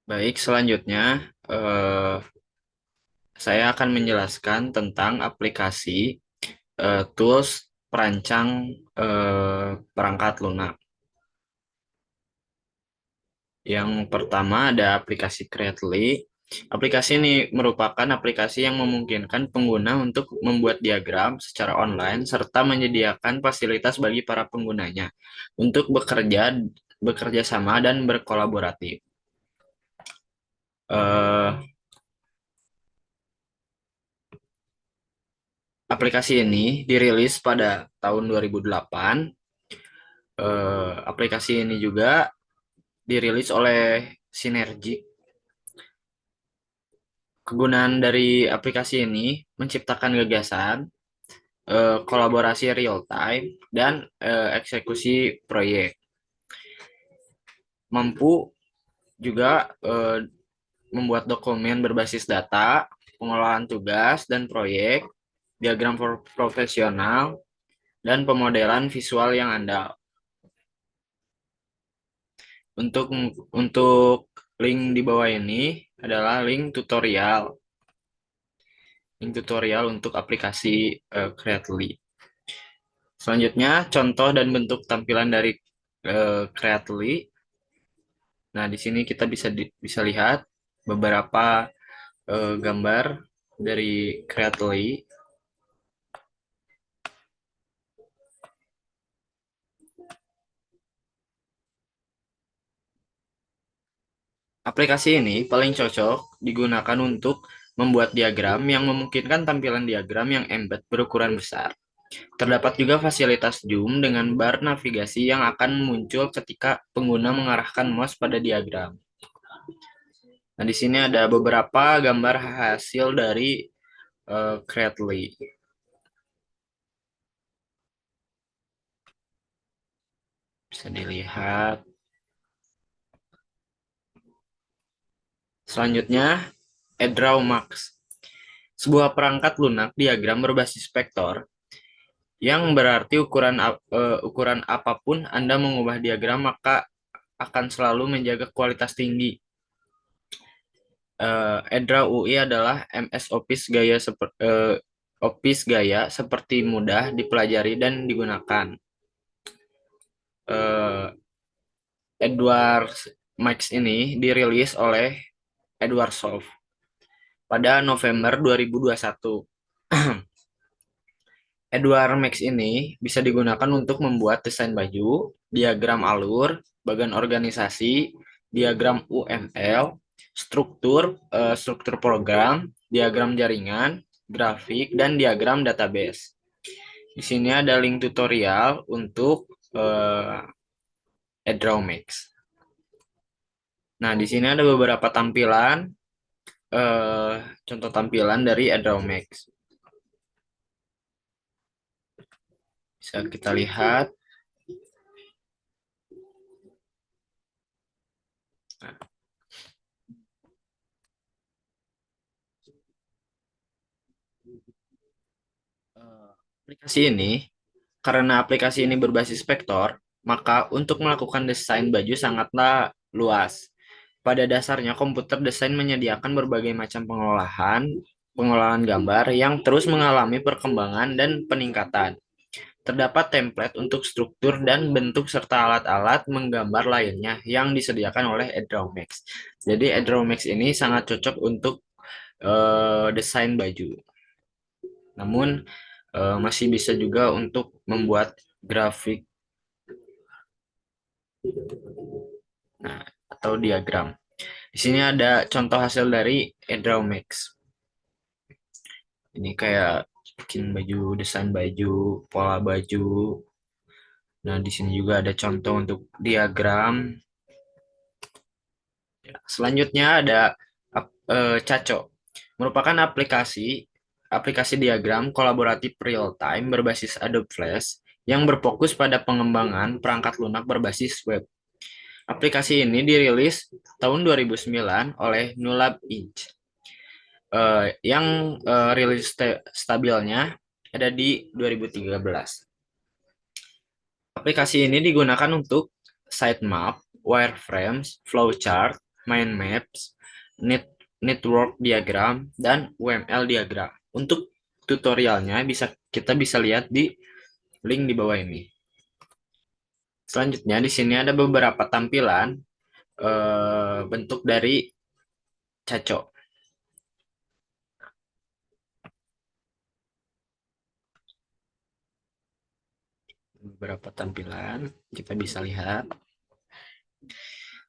Baik, selanjutnya saya akan menjelaskan tentang aplikasi tools perancang perangkat lunak. Yang pertama ada aplikasi Creatly. Aplikasi ini merupakan aplikasi yang memungkinkan pengguna untuk membuat diagram secara online serta menyediakan fasilitas bagi para penggunanya untuk bekerja sama dan berkolaboratif. Eh, Aplikasi ini dirilis pada tahun 2008. Aplikasi ini juga dirilis oleh Synergic. Kegunaan dari aplikasi ini menciptakan gagasan, kolaborasi real time, dan eksekusi proyek. Mampu juga membuat dokumen berbasis data, pengolahan tugas dan proyek, diagram profesional, dan pemodelan visual yang andal. Untuk untuk link di bawah ini adalah link tutorial untuk aplikasi Creatly. Selanjutnya, contoh dan bentuk tampilan dari Creatly. Nah, di sini kita bisa lihat beberapa gambar dari Creatly. Aplikasi ini paling cocok digunakan untuk membuat diagram yang memungkinkan tampilan diagram yang embed berukuran besar. Terdapat juga fasilitas zoom dengan bar navigasi yang akan muncul ketika pengguna mengarahkan mouse pada diagram. Nah, di sini ada beberapa gambar hasil dari Creatly. Bisa dilihat. Selanjutnya, EdrawMax. Sebuah perangkat lunak diagram berbasis vektor yang berarti ukuran apapun Anda mengubah diagram maka akan selalu menjaga kualitas tinggi. Edra UI adalah MS Office gaya seperti mudah dipelajari dan digunakan. Eh, Edward Max ini dirilis oleh Edward Soft pada November 2021. Edward Max ini bisa digunakan untuk membuat desain baju, diagram alur, bagan organisasi, diagram UML, struktur program, diagram jaringan, grafik, dan diagram database. Di sini ada link tutorial untuk Edrawmax. Nah, di sini ada beberapa eh, contoh tampilan dari Edrawmax. Bisa kita lihat. Karena aplikasi ini berbasis vektor, maka untuk melakukan desain baju sangatlah luas. Pada dasarnya, komputer desain menyediakan berbagai macam pengolahan gambar yang terus mengalami perkembangan dan peningkatan. Terdapat template untuk struktur dan bentuk serta alat-alat menggambar lainnya yang disediakan oleh Edrawmax. Jadi Edrawmax ini sangat cocok untuk desain baju. Namun masih bisa juga untuk membuat grafik, nah, atau diagram. Di sini ada contoh hasil dari Edrawmax. Ini kayak bikin baju, desain baju, pola baju. Nah, di sini juga ada contoh untuk diagram. Ya, selanjutnya ada Caco, merupakan aplikasi diagram kolaboratif real time berbasis Adobe Flash yang berfokus pada pengembangan perangkat lunak berbasis web. Aplikasi ini dirilis tahun 2009 oleh Nulab Inc. Yang rilis stabilnya ada di 2013. Aplikasi ini digunakan untuk sitemap, wireframes, flowchart, mind maps, network diagram, dan UML diagram. Untuk tutorialnya kita bisa lihat di link di bawah ini. Selanjutnya di sini ada beberapa tampilan bentuk dari Caco. Beberapa tampilan kita bisa lihat.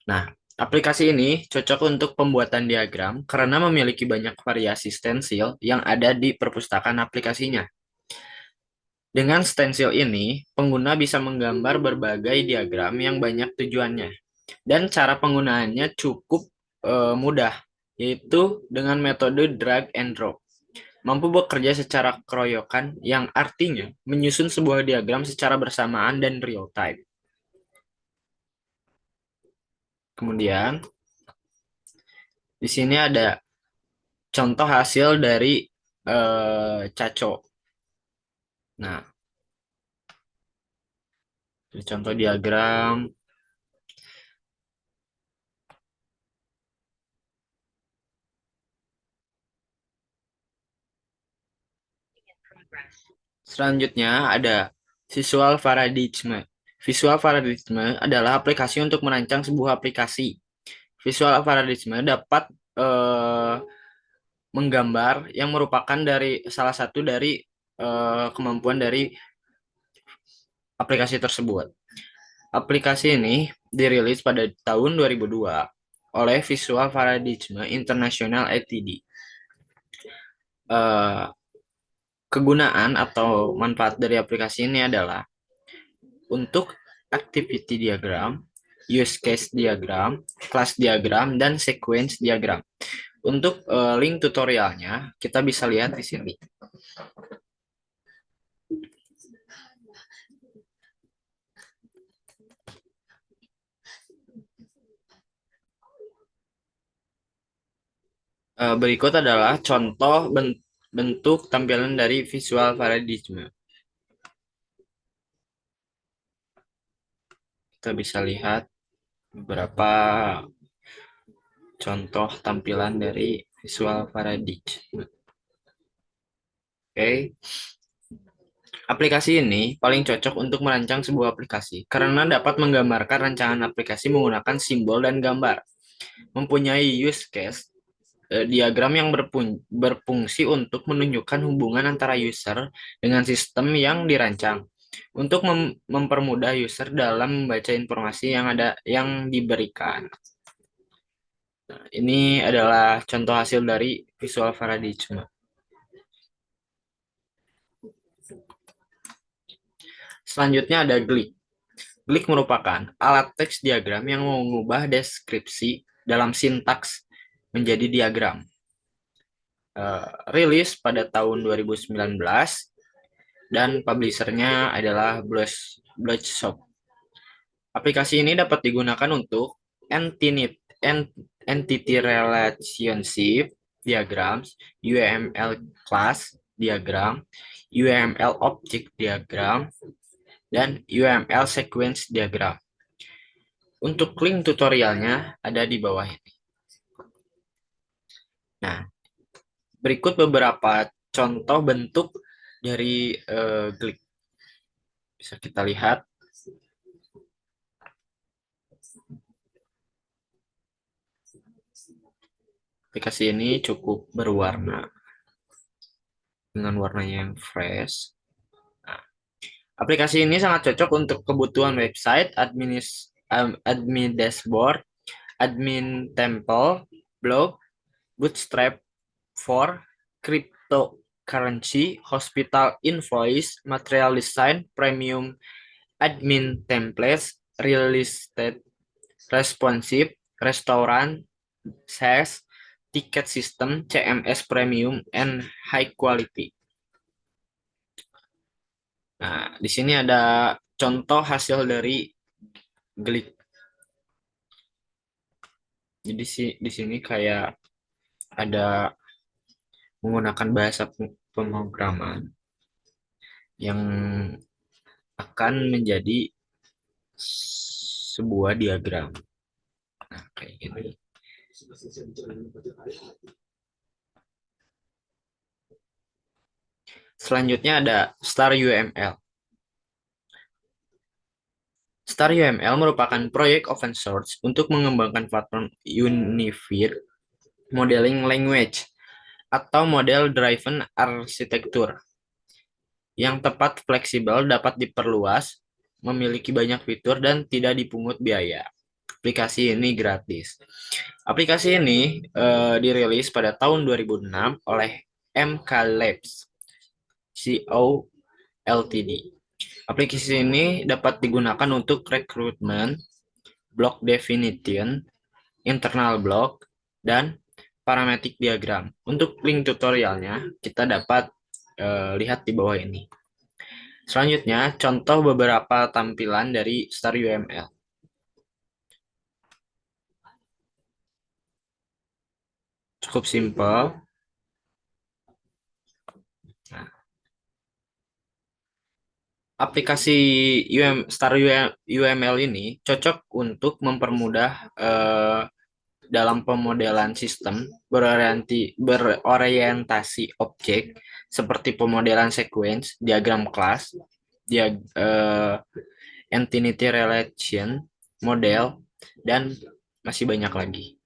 Nah, aplikasi ini cocok untuk pembuatan diagram karena memiliki banyak variasi stensil yang ada di perpustakaan aplikasinya. Dengan stensil ini, pengguna bisa menggambar berbagai diagram yang banyak tujuannya. Dan cara penggunaannya cukup mudah, yaitu dengan metode drag and drop. Mampu bekerja secara keroyokan yang artinya menyusun sebuah diagram secara bersamaan dan real time. Kemudian, di sini ada contoh hasil dari Caco. Nah, ini contoh diagram. Selanjutnya ada visual paradigm. Visual paradigm adalah aplikasi untuk merancang sebuah aplikasi. Visual paradigm dapat eh, menggambar yang merupakan dari salah satu dari kemampuan dari aplikasi tersebut. Aplikasi ini dirilis pada tahun 2002 oleh Visual Paradigm International Ltd. Eh, Kegunaan atau manfaat dari aplikasi ini adalah untuk activity diagram, use case diagram, class diagram, dan sequence diagram. Untuk link tutorialnya, kita bisa lihat di sini. Berikut adalah contoh bentuk tampilan dari visual paradigm. Kita bisa lihat beberapa contoh tampilan dari visual paradigm. Oke, aplikasi ini paling cocok untuk merancang sebuah aplikasi karena dapat menggambarkan rancangan aplikasi menggunakan simbol dan gambar. Mempunyai use case diagram yang berfungsi untuk menunjukkan hubungan antara user dengan sistem yang dirancang untuk mempermudah user dalam membaca informasi yang diberikan. Nah, ini adalah contoh hasil dari visual paradigm. Selanjutnya ada Glick. Glick merupakan alat teks diagram yang mengubah deskripsi dalam sintaks menjadi diagram. Rilis pada tahun 2019 dan publishernya adalah Bloodshot. Aplikasi ini dapat digunakan untuk entity relationship diagrams, UML class diagram, UML object diagram, dan UML sequence diagram. Untuk link tutorialnya ada di bawah ini. Nah, berikut beberapa contoh bentuk dari Glick. Bisa kita lihat. Aplikasi ini cukup berwarna dengan warnanya yang fresh. Nah, aplikasi ini sangat cocok untuk kebutuhan website, admin dashboard, admin temple, blog, bootstrap for cryptocurrency, hospital invoice, material design, premium admin templates, real estate, responsive, restaurant, SaaS, ticket system, CMS premium, and high quality. Nah, di sini ada contoh hasil dari Glick. Jadi di sini kayak ada menggunakan bahasa pemrograman yang akan menjadi sebuah diagram. Nah, kayak gini. Selanjutnya ada Star UML. Star UML merupakan proyek open source untuk mengembangkan platform Unified Modeling Language atau model driven arsitektur yang tepat, fleksibel, dapat diperluas, memiliki banyak fitur, dan tidak dipungut biaya. Aplikasi ini gratis. Aplikasi ini dirilis pada tahun 2006 oleh MK Labs Co. Ltd. Aplikasi ini dapat digunakan untuk rekrutmen, block definition, internal block, dan parametric diagram. Untuk link tutorialnya, kita dapat lihat di bawah ini. Selanjutnya, contoh beberapa tampilan dari Star UML. Cukup simpel. Nah, aplikasi UML ini cocok untuk mempermudah dalam pemodelan sistem berorientasi objek seperti pemodelan sequence, diagram kelas, entity relation, model, dan masih banyak lagi.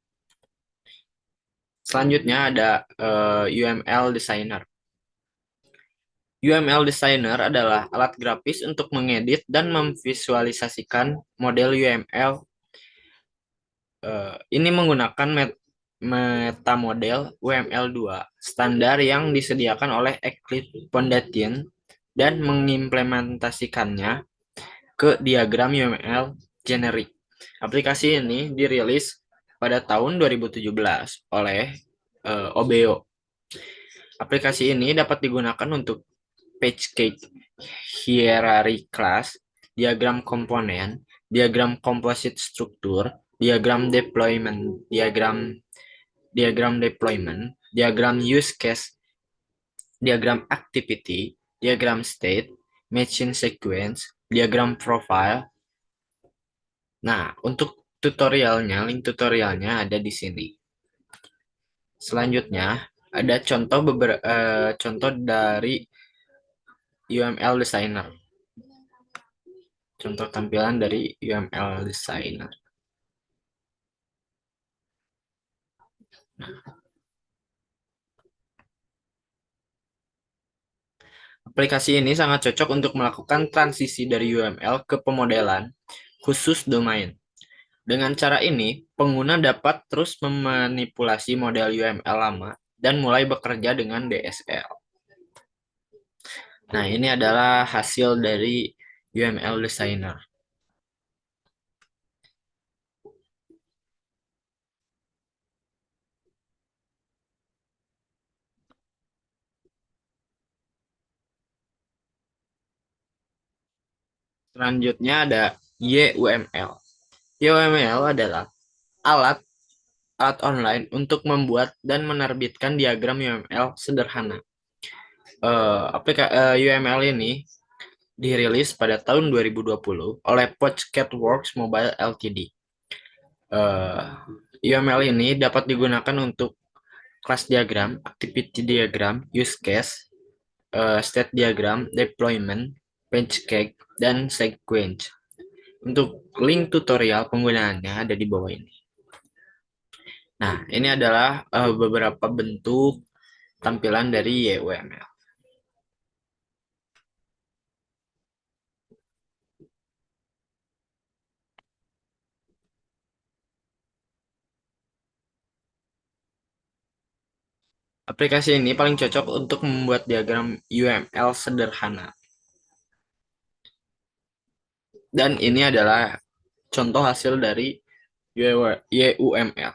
Selanjutnya ada UML Designer. UML Designer adalah alat grafis untuk mengedit dan memvisualisasikan model UML. Ini menggunakan metamodel UML2 standar yang disediakan oleh Eclipse Foundation dan mengimplementasikannya ke diagram UML generik. Aplikasi ini dirilis pada tahun 2017 oleh Obeo. Aplikasi ini dapat digunakan untuk page cake, hierarchy class, diagram komponen, diagram composite struktur, diagram deployment, diagram use case, diagram activity, diagram state, machine sequence, diagram profile. Nah, untuk link tutorialnya ada di sini. Selanjutnya, ada contoh dari UML Designer. Contoh tampilan dari UML Designer. Aplikasi ini sangat cocok untuk melakukan transisi dari UML ke pemodelan khusus domain. Dengan cara ini, pengguna dapat terus memanipulasi model UML lama dan mulai bekerja dengan DSL. Nah, ini adalah hasil dari UML Designer. Selanjutnya ada YUML. YUML adalah alat online untuk membuat dan menerbitkan diagram UML sederhana. UML ini dirilis pada tahun 2020 oleh Podsketworks Mobile Ltd. UML ini dapat digunakan untuk kelas diagram, activity diagram, use case, state diagram, deployment, page cake, dan sequence. Untuk link tutorial penggunaannya ada di bawah ini. Nah, ini adalah beberapa bentuk tampilan dari YUML. Aplikasi ini paling cocok untuk membuat diagram UML sederhana. Dan ini adalah contoh hasil dari YUML.